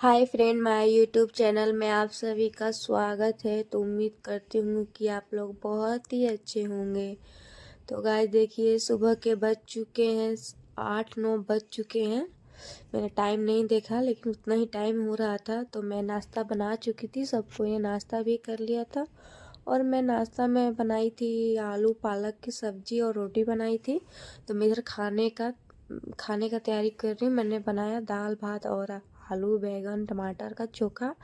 Hi friend, my YouTube channel में आप सभी का स्वागत है। तो उम्मीद करती हूँ कि आप लोग बहुत ही अच्छे होंगे। तो गाइस देखिए, सुबह के बज चुके हैं 8-9 बज चुके हैं। मैंने टाइम नहीं देखा, लेकिन उतना ही टाइम हो रहा था। तो मैं नाश्ता बना चुकी थी, सबको ये नाश्ता भी कर लिया था। और मैं नाश्ता में बनाई थी आलू पालक की सब्जी और रोटी बनाई थी। तो मैं इधर खाने का तैयारी कर रही हूँ। मैंने बनाया दाल भात और आलू बैंगन टमाटर का चोखा।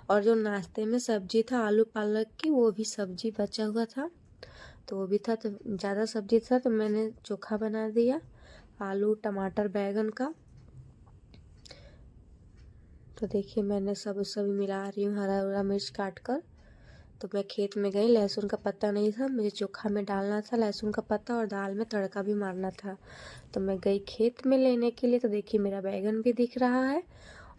और जो नाश्ते में सब्जी था आलू पालक की, वो भी सब्जी बचा हुआ था, तो वो भी था। तो ज़्यादा सब्जी था तो मैंने चोखा बना दिया आलू टमाटर बैंगन का। तो देखिए, मैंने सब मिला रही हूँ, हरा हरा मिर्च काट कर। तो मैं खेत में गई, लहसुन का पत्ता नहीं था, मुझे चोखा में डालना था लहसुन का पत्ता, और दाल में तड़का भी मारना था। तो मैं गई खेत में लेने के लिए। तो देखिए, मेरा बैगन भी दिख रहा है,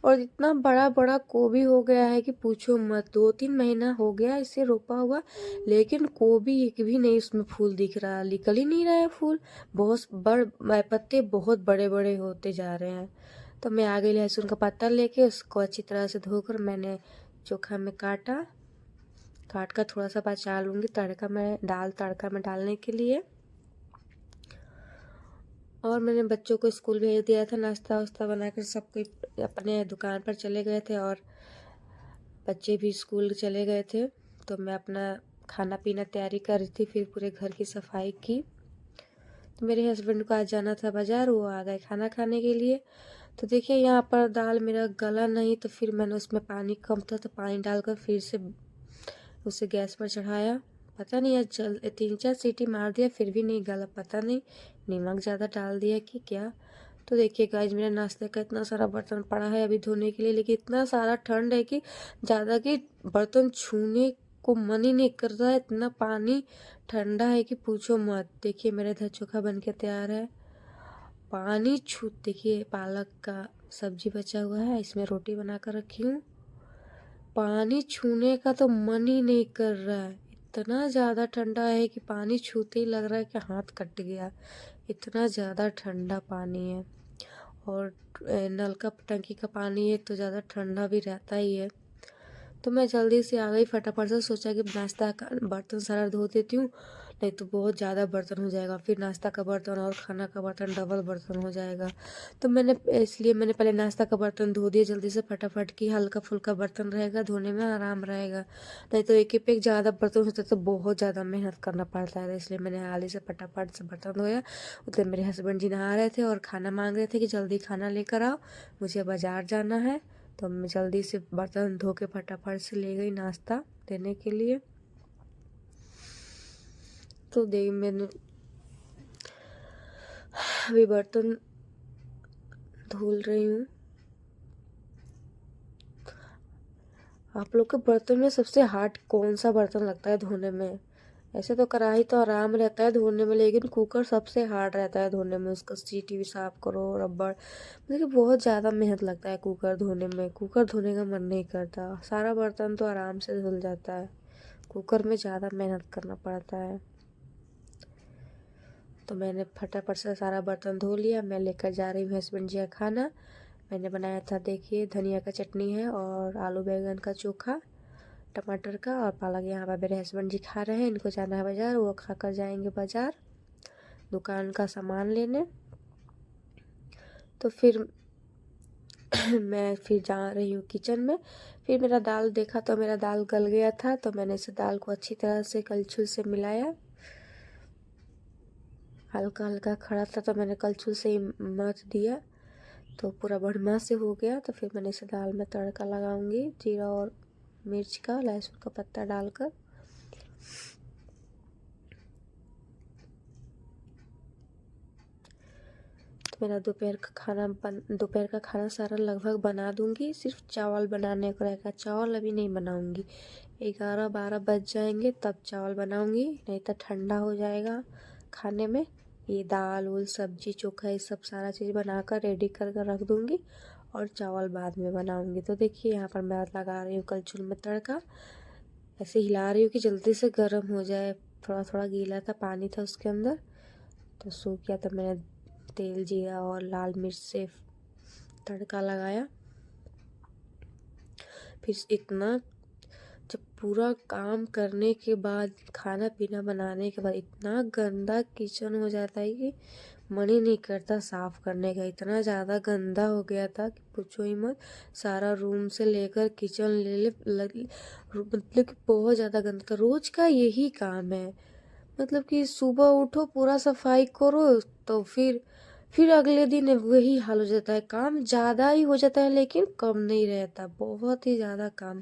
और इतना बड़ा बड़ा गोभी हो गया है कि पूछो मत। 2-3 महीना हो गया इसे रोपा हुआ, लेकिन गोभी एक भी नहीं उसमें फूल दिख रहा, निकल ही नहीं रहा है फूल। पत्ते बहुत बड़े बड़े होते जा रहे हैं। तो मैं आ गई लहसुन का पत्ता लेके, उसको अच्छी तरह से धोकर मैंने चोखा में काट कर थोड़ा सा बचा लूँगी तड़का में डालने के लिए। और मैंने बच्चों को स्कूल भेज दिया था, नाश्ता वास्ता बनाकर सब कोई अपने दुकान पर चले गए थे, और बच्चे भी स्कूल चले गए थे। तो मैं अपना खाना पीना तैयारी कर रही थी, फिर पूरे घर की सफाई की। तो मेरे हस्बैंड को आज जाना था बाज़ार, वो आ गए खाना खाने के लिए। तो देखिए, यहाँ पर दाल मेरा गला नहीं, तो फिर मैंने उसमें पानी कम था तो पानी डालकर फिर से उसे गैस पर चढ़ाया। पता नहीं, आज 3-4 सीटी मार दिया फिर भी नहीं गला, पता नहीं नमक ज़्यादा डाल दिया कि क्या। तो देखिए गाइस, मेरा नाश्ते का इतना सारा बर्तन पड़ा है अभी धोने के लिए, लेकिन इतना सारा ठंड है कि ज़्यादा कि बर्तन छूने को मन ही नहीं कर रहा है। इतना पानी ठंडा है कि पूछो मत। देखिए, मेरा इधर चोखा बन के तैयार है। देखिए, पालक का सब्जी बचा हुआ है, इसमें रोटी बना कर रखी हूँ। पानी छूने का तो मन ही नहीं कर रहा है। इतना ज़्यादा ठंडा है कि पानी छूते ही लग रहा है कि हाथ कट गया, इतना ज़्यादा ठंडा पानी है। और नल का टंकी का पानी है तो ज़्यादा ठंडा भी रहता ही है। तो मैं जल्दी से आ गई, फटाफट से सोचा कि नाश्ता का बर्तन सारा धो देती हूँ, नहीं तो बहुत ज़्यादा बर्तन हो जाएगा, फिर नाश्ता का बर्तन और खाना का बर्तन डबल बर्तन हो जाएगा। तो इसलिए मैंने पहले नाश्ता का बर्तन धो दिया जल्दी से फटाफट, की हल्का फुल्का बर्तन रहेगा, धोने में आराम रहेगा। नहीं तो एक एक ज़्यादा बर्तन होते तो बहुत ज़्यादा मेहनत करना पड़ता है। इसलिए मैंने हाल से फटाफट से बर्तन धोया। उधर मेरे हस्बैंड जी नहा रहे थे और खाना मांग रहे थे कि जल्दी खाना लेकर आओ, मुझे बाज़ार जाना है। तो मैं जल्दी से बर्तन धो के फटाफट से ले गई नाश्ता देने के लिए। तो मैंने अभी बर्तन धुल रही हूँ। आप लोग के बर्तन में सबसे हार्ड कौन सा बर्तन लगता है धोने में? ऐसे तो कढ़ाई तो आराम रहता है धोने में, लेकिन कुकर सबसे हार्ड रहता है धोने में। उसका सीटी भी साफ करो, रबड़, देखिए बहुत ज़्यादा मेहनत लगता है कुकर धोने में। कुकर धोने का मन नहीं करता, सारा बर्तन तो आराम से धुल जाता है, कुकर में ज़्यादा मेहनत करना पड़ता है। तो मैंने फटाफट से सारा बर्तन धो लिया। मैं लेकर जा रही हूँ हस्बैंड जी का खाना। मैंने बनाया था, देखिए, धनिया का चटनी है और आलू बैंगन का चोखा टमाटर का और पालक। यहाँ पर मेरे हस्बैंड जी खा रहे हैं, इनको जाना है बाज़ार, वो खा कर जाएंगे बाज़ार दुकान का सामान लेने। तो फिर मैं फिर जा रही हूँ किचन में। फिर मेरा दाल देखा तो मेरा दाल गल गया था, तो मैंने इसे दाल को अच्छी तरह से कलछुल से मिलाया। हल्का हल्का खड़ा था तो मैंने कलछुल से ही मथ दिया, तो पूरा बढ़िया से हो गया। तो फिर मैंने इसे दाल में तड़का लगाऊंगी, जीरा और मिर्च का, लहसुन का पत्ता डालकर। तो मेरा दोपहर का खाना सारा लगभग बना दूंगी, सिर्फ चावल बनाने को रहेगा। चावल अभी नहीं बनाऊंगी, 11-12 बज जाएंगे तब चावल बनाऊंगी, नहीं तो ठंडा हो जाएगा खाने में। ये दाल उल सब्जी चोखा ये सब सारा चीज़ बनाकर रेडी कर कर रख दूंगी, और चावल बाद में बनाऊंगी। तो देखिए, यहाँ पर मैं लगा रही हूँ कलछुल में तड़का, ऐसे हिला रही हूँ कि जल्दी से गर्म हो जाए। थोड़ा थोड़ा गीला था, पानी था उसके अंदर, तो सूख गया। तो मैंने तेल जीरा और लाल मिर्च से तड़का लगाया। फिर इतना, जब पूरा काम करने के बाद, खाना पीना बनाने के बाद इतना गंदा किचन हो जाता है कि मन ही नहीं करता साफ करने का। इतना ज़्यादा गंदा हो गया था कि पूछो ही मत। सारा रूम से लेकर किचन मतलब कि बहुत ज़्यादा गंदा था। रोज का यही काम है, मतलब कि सुबह उठो पूरा सफाई करो, तो फिर अगले दिन वही हाल हो जाता है। काम ज़्यादा ही हो जाता है लेकिन कम नहीं रहता, बहुत ही ज़्यादा काम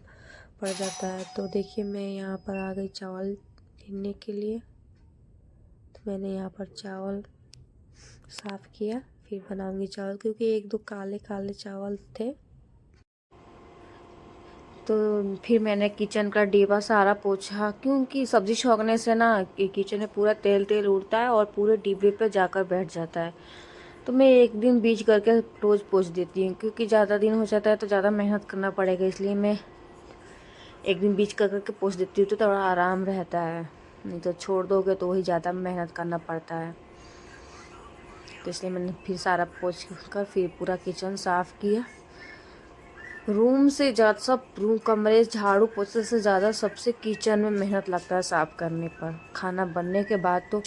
पड़ जाता है। तो देखिए मैं यहाँ पर आ गई चावल भीगने के लिए। तो मैंने यहाँ पर चावल साफ़ किया, फिर बनाऊंगी चावल, क्योंकि एक दो काले काले चावल थे। तो फिर मैंने किचन का डिब्बा सारा पोछा, क्योंकि सब्जी छोंकने से ना किचन में पूरा तेल तेल उड़ता है और पूरे डिब्बे पे जाकर बैठ जाता है। तो मैं एक दिन बीच करके रोज़ पोछ देती हूँ, क्योंकि ज़्यादा दिन हो जाता है तो ज़्यादा मेहनत करना पड़ेगा, इसलिए मैं एक दिन बीच करके पोछ देती हूँ तो थोड़ा आराम रहता है। नहीं तो छोड़ दोगे तो वही ज़्यादा मेहनत करना पड़ता है। तो इसलिए मैंने फिर सारा पोछ कर फिर पूरा किचन साफ़ किया। रूम से ज़्यादा सब रूम कमरे झाड़ू पोछे से ज़्यादा सबसे किचन में मेहनत लगता है साफ़ करने पर। खाना बनने के बाद तो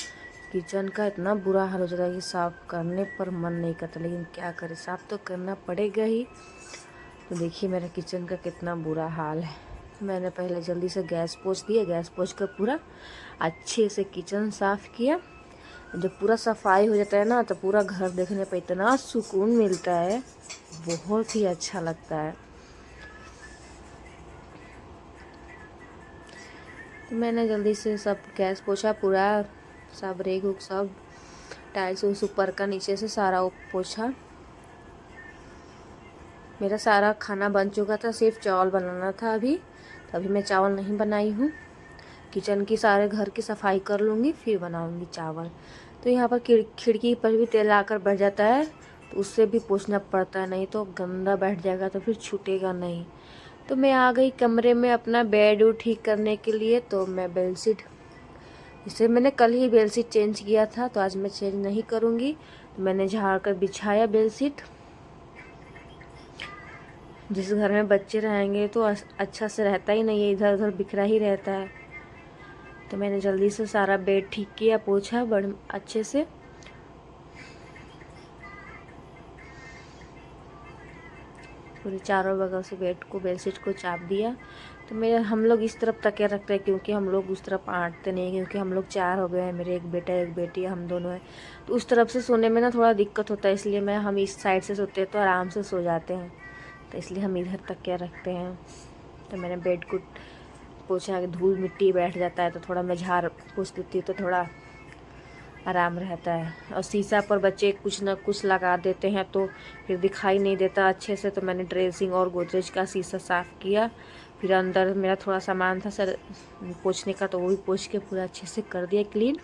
किचन का इतना बुरा हाल हो जाता है कि साफ़ करने पर मन नहीं करता, लेकिन क्या करें, साफ़ तो करना पड़ेगा ही। तो देखिए मेरा किचन का कितना बुरा हाल है। मैंने पहले जल्दी से गैस पोछ दिया, गैस पोछ कर पूरा अच्छे से किचन साफ़ किया। जब पूरा सफाई हो जाता है ना तो पूरा घर देखने पर इतना सुकून मिलता है, बहुत ही अच्छा लगता है। तो मैंने जल्दी से सब गैस पोछा, पूरा सब रेग उग सब टाइल्स उस ऊपर का नीचे से सारा पोछा। मेरा सारा खाना बन चुका था, सिर्फ चावल बनाना था अभी, तो अभी मैं चावल नहीं बनाई हूँ। किचन की सारे घर की सफाई कर लूँगी फिर बनाऊँगी चावल। तो यहाँ पर खिड़की पर भी तेल आकर बैठ जाता है, तो उससे भी पोछना पड़ता है, नहीं तो गंदा बैठ जाएगा तो फिर छूटेगा नहीं। तो मैं आ गई कमरे में अपना बेड ठीक करने के लिए। तो मैं बेडशीट, इसे मैंने कल ही बेडशीट चेंज किया था, तो आज मैं चेंज नहीं करूँगी। तो मैंने झाड़ कर बिछाया बेडशीट। जिस घर में बच्चे रहेंगे तो अच्छा से रहता ही नहीं है, इधर उधर बिखरा ही रहता है। तो मैंने जल्दी से सारा बेड ठीक किया, पोछा बड़े अच्छे से। पूरे चारों बगल से बेडशीट को चाप दिया। तो हम लोग इस तरफ तकिया रखते हैं, क्योंकि हम लोग उस तरफ आटते नहीं, क्योंकि हम लोग 4 हो गए हैं, मेरे एक बेटा एक बेटी, हम दोनों हैं। तो उस तरफ से सोने में ना थोड़ा दिक्कत होता है, इसलिए हम इस साइड से सोते हैं तो आराम से सो जाते हैं। तो इसलिए हम इधर तकिया रखते हैं। तो मैंने बेड को पोछा, धूल मिट्टी बैठ जाता है तो थोड़ा मैं झाड़ पोछ देती हूँ, तो थोड़ा आराम रहता है। और शीशा पर बच्चे कुछ ना कुछ लगा देते हैं तो फिर दिखाई नहीं देता अच्छे से। तो मैंने ड्रेसिंग और गोदरेज का शीशा साफ़ किया। फिर अंदर मेरा थोड़ा सामान था सर पोछने का, तो वो भी पोछ के पूरा अच्छे से कर दिया क्लीन।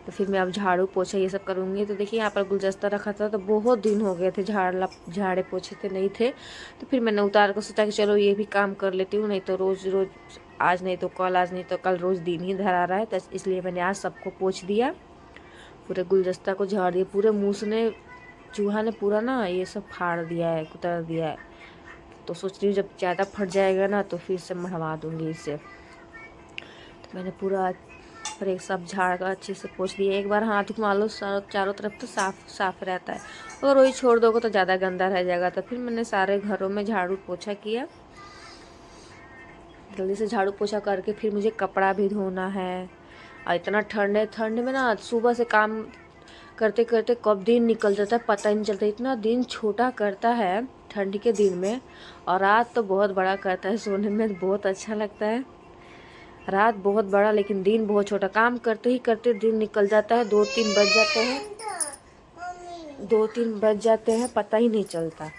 तो फिर मैं अब झाड़ू पोछा ये सब करूँगी। तो देखिए यहाँ पर गुलदस्ता रखा था, तो बहुत दिन हो गए थे झाड़े पोछे थे नहीं थे। तो फिर मैंने उतार कर सोचा कि चलो ये भी काम कर लेती हूँ, नहीं तो रोज़ रोज़ आज नहीं तो कल, आज नहीं तो कल, रोज़ दिन ही धर आ रहा है। तो इसलिए मैंने आज सबको पोछ दिया, पूरे गुलदस्ता को झाड़ दिया। पूरे मूस ने, चूहा ने पूरा ना ये सब फाड़ दिया है, कुतर दिया है। तो सोच रही हूँ जब ज़्यादा फट जाएगा ना तो फिर से मढ़वा दूँगी इसे। तो मैंने पूरा सब झाड़ कर अच्छे से पोछ दिया। एक बार हाथ घुमा लो चारों तरफ तो साफ रहता है, और वही छोड़ दोगे तो ज़्यादा गंदा रह जाएगा। तो फिर मैंने सारे घरों में झाड़ू पोछा किया। जल्दी से झाड़ू पोछा करके फिर मुझे कपड़ा भी धोना है। और इतना ठंड में ना सुबह से काम करते करते कब दिन निकल जाता है पता ही नहीं चलता। इतना दिन छोटा करता है ठंड के दिन में, और रात तो बहुत बड़ा करता है, सोने में बहुत अच्छा लगता है। रात बहुत बड़ा लेकिन दिन बहुत छोटा। काम करते ही करते दिन निकल जाता है, 2-3 बज जाते हैं, 2-3 बज जाते हैं, पता ही नहीं चलता।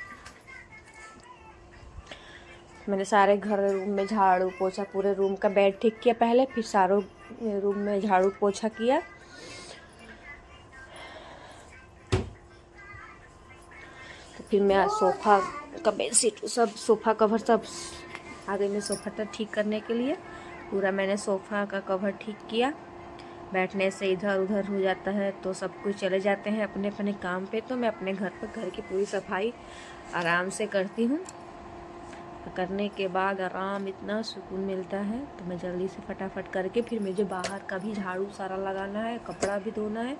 मैंने सारे रूम में झाड़ू पोछा, पूरे रूम का बेड ठीक किया पहले, फिर सारों रूम में झाड़ू पोछा किया। तो फिर मैं सोफ़ा का बेडशीट सब, सोफ़ा कवर सब आ गई मैं सोफ़ा तो ठीक करने के लिए। पूरा मैंने सोफ़ा का कवर ठीक किया। बैठने से इधर उधर हो जाता है तो सब कुछ चले जाते हैं अपने अपने काम पे। तो मैं अपने घर की पूरी सफाई आराम से करती हूँ। करने के बाद आराम, इतना सुकून मिलता है। तो मैं जल्दी से फटाफट करके फिर मुझे बाहर का भी झाड़ू सारा लगाना है, कपड़ा भी धोना है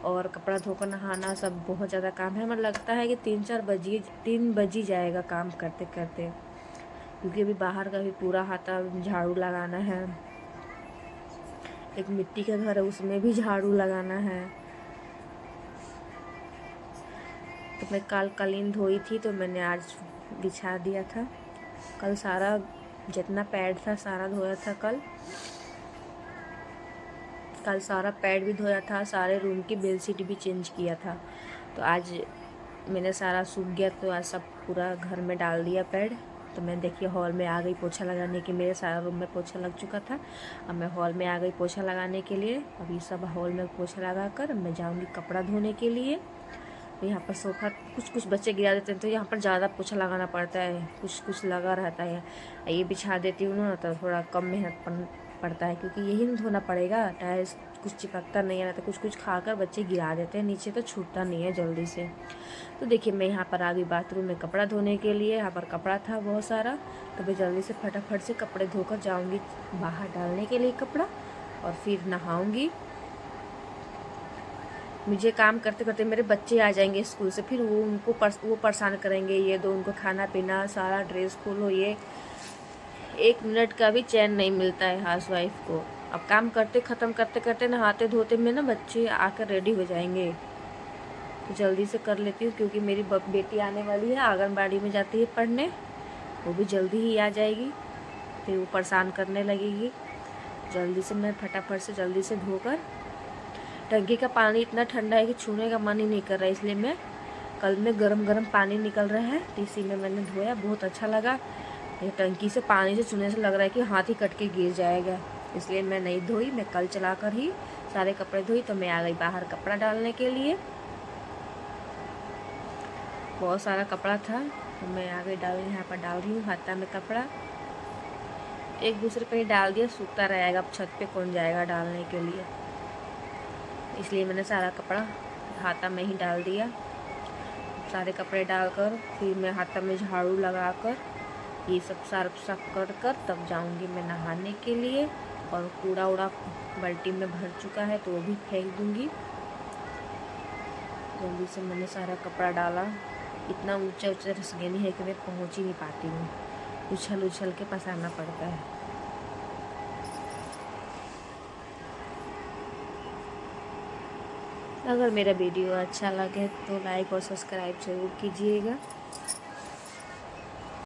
और कपड़ा धोकर नहाना, सब बहुत ज़्यादा काम है। मुझे लगता है कि 3 बज ही जाएगा काम करते करते, क्योंकि अभी बाहर का भी पूरा हाथा झाड़ू लगाना है। एक मिट्टी का घर है, उसमें भी झाड़ू लगाना है। तो मैं कल कालीन धोई थी तो मैंने आज बिछा दिया था। कल सारा जितना पैड था सारा धोया था। कल सारा पैड भी धोया था, सारे रूम की बेडशीट भी चेंज किया था। तो आज मैंने सारा सूख गया तो आज सब पूरा घर में डाल दिया पैड। तो मैं देखिए हॉल में आ गई पोछा लगाने के। मेरे सारा रूम में पोछा लग चुका था, अब मैं हॉल में आ गई पोछा लगाने के लिए। अभी सब हॉल में पोछा लगा कर मैं जाऊँगी कपड़ा धोने के लिए। तो यहाँ पर सोफ़ा कुछ बच्चे गिरा देते हैं तो यहाँ पर ज़्यादा पोछा लगाना पड़ता है, कुछ लगा रहता है। ये बिछा देती हूँ ना तो थोड़ा कम मेहनत पड़ता है, क्योंकि यही ना धोना पड़ेगा। टाइल्स कुछ चिपकता नहीं है, तो कुछ खाकर बच्चे गिरा देते हैं नीचे, तो छूटता नहीं है जल्दी से। तो देखिए मैं यहाँ पर आ गई बाथरूम में कपड़ा धोने के लिए। यहाँ पर कपड़ा था बहुत सारा, तो मैं जल्दी से फटाफट से कपड़े धोकर जाऊँगी बाहर डालने के लिए कपड़ा, और फिर नहाऊँगी। मुझे काम करते करते मेरे बच्चे आ जाएंगे स्कूल से, फिर वो परेशान करेंगे। ये दो उनको खाना पीना, सारा ड्रेस खोलो, ये 1 मिनट का भी चैन नहीं मिलता है हाउसवाइफ को। अब काम करते ख़त्म करते करते नहाते धोते में ना बच्चे आकर रेडी हो जाएंगे। तो जल्दी से कर लेती हूँ, क्योंकि मेरी बेटी आने वाली है, आंगनबाड़ी में जाती है पढ़ने। वो भी जल्दी ही आ जाएगी, फिर वो परेशान करने लगेगी। जल्दी से मैं फटाफट से जल्दी से धोकर, टंकी का पानी इतना ठंडा है कि छूने का मन ही नहीं कर रहा है, इसलिए मैं कल में गरम पानी निकल रहा है तो इसी में मैंने धोया। बहुत अच्छा लगा। ये टंकी से पानी से छूने से लग रहा है कि हाथ ही कट के गिर जाएगा, इसलिए मैं नहीं धोई। मैं कल चलाकर ही सारे कपड़े धोई। तो मैं आ गई बाहर कपड़ा डालने के लिए। बहुत सारा कपड़ा था तो मैं आ गई यहाँ पर डाल रही हूँ हाथा में कपड़ा। एक दूसरे पे ही डाल दिया, सूखता रहेगा। अब छत पे कौन जाएगा डालने के लिए, इसलिए मैंने सारा कपड़ा हाथा में ही डाल दिया। सारे कपड़े डालकर फिर मैं हाथा में झाड़ू लगाकर ये सब साफ कर तब जाऊंगी मैं नहाने के लिए। और कूड़ा उड़ा बाल्टी में भर चुका है तो वो भी फेंक दूंगी। जल्दी से मैंने सारा कपड़ा डाला। इतना ऊंचा रसगेनी है कि मैं पहुंच ही नहीं पाती हूँ, उछल के पसारना पड़ता है। अगर मेरा वीडियो अच्छा लगे तो लाइक और सब्सक्राइब जरूर कीजिएगा।